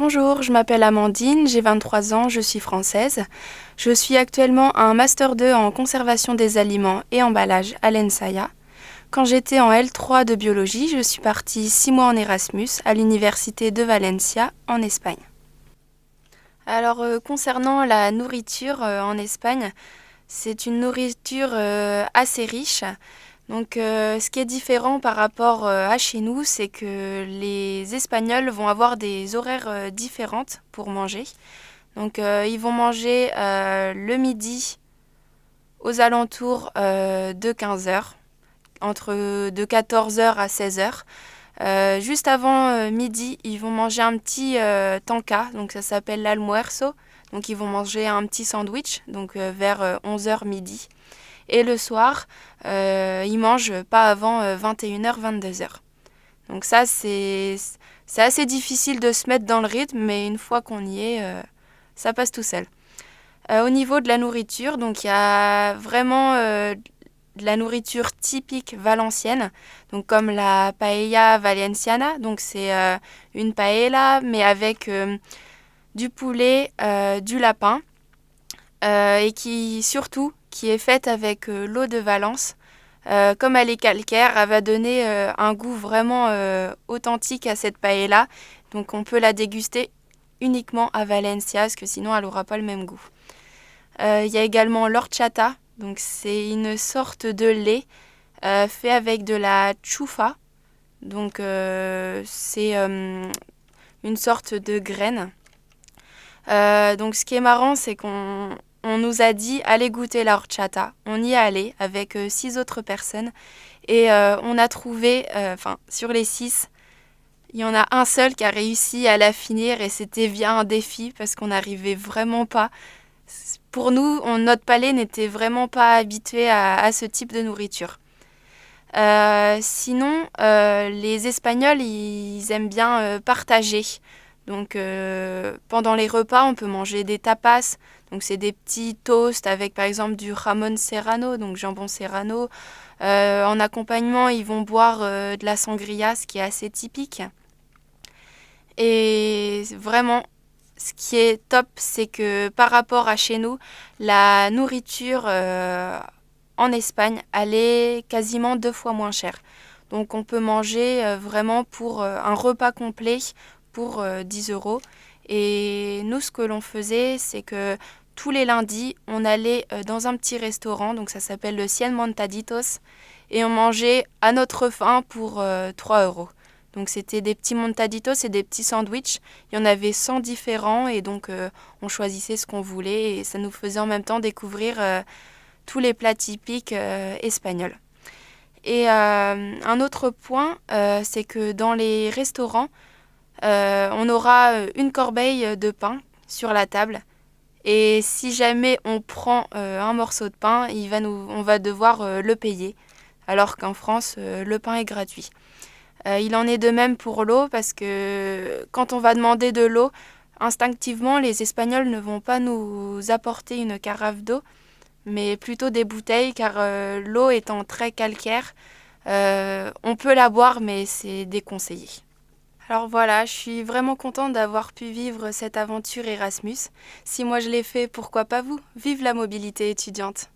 Bonjour, je m'appelle Amandine, j'ai 23 ans, je suis française. Je suis actuellement un Master 2 en conservation des aliments et emballage à l'ENSAIA. Quand j'étais en L3 de biologie, je suis partie 6 mois en Erasmus à l'université de Valencia en Espagne. Alors concernant la nourriture en Espagne, c'est une nourriture assez riche. Donc ce qui est différent par rapport à chez nous, c'est que les Espagnols vont avoir des horaires différentes pour manger. Donc ils vont manger le midi aux alentours de 15 heures, entre de 14 heures à 16 heures. Juste avant midi, ils vont manger un petit tanka, donc ça s'appelle l'almuerzo. Donc ils vont manger un petit sandwich, donc vers 11 heures midi. Et le soir, ils mangent pas avant 21 h, 22 h. Donc ça, c'est assez difficile de se mettre dans le rythme, mais une fois qu'on y est, ça passe tout seul. Au niveau de la nourriture, donc il y a vraiment de la nourriture typique valencienne, donc comme la paella valenciana, donc c'est une paella mais avec du poulet, du lapin et qui surtout qui est faite avec l'eau de Valence. Comme elle est calcaire, elle va donner un goût vraiment authentique à cette paella. Donc on peut la déguster uniquement à Valencia, parce que sinon elle n'aura pas le même goût. Il y a également l'horchata, donc c'est une sorte de lait fait avec de la chufa. Donc c'est une sorte de graine. Donc ce qui est marrant, c'est qu'on nous a dit allez goûter la horchata. On y est allé avec 6 autres personnes et on a trouvé, sur les 6, il y en a un seul qui a réussi à la finir et c'était via un défi parce qu'on n'arrivait vraiment pas. Pour nous, notre palais n'était vraiment pas habitué à ce type de nourriture. Sinon, les Espagnols, ils aiment bien partager. Donc, pendant les repas, on peut manger des tapas. Donc, c'est des petits toasts avec, par exemple, du jamón serrano, donc jambon serrano. En accompagnement, ils vont boire de la sangria, ce qui est assez typique. Et vraiment, ce qui est top, c'est que par rapport à chez nous, la nourriture en Espagne, elle est quasiment 2 fois moins chère. Donc on peut manger vraiment pour un repas complet pour 10 euros. Et nous, ce que l'on faisait, c'est que tous les lundis, on allait dans un petit restaurant, donc ça s'appelle le Cien Montaditos, et on mangeait à notre faim pour 3 euros. Donc c'était des petits montaditos et des petits sandwichs. Il y en avait 100 différents et donc on choisissait ce qu'on voulait et ça nous faisait en même temps découvrir tous les plats typiques espagnols. Et un autre point, c'est que dans les restaurants, on aura une corbeille de pain sur la table. Et si jamais on prend un morceau de pain, on va devoir le payer. Alors qu'en France, le pain est gratuit. Il en est de même pour l'eau parce que quand on va demander de l'eau, instinctivement, les Espagnols ne vont pas nous apporter une carafe d'eau, mais plutôt des bouteilles car l'eau étant très calcaire, on peut la boire mais c'est déconseillé. Alors voilà, je suis vraiment contente d'avoir pu vivre cette aventure Erasmus. Si moi je l'ai fait, pourquoi pas vous? Vive la mobilité étudiante!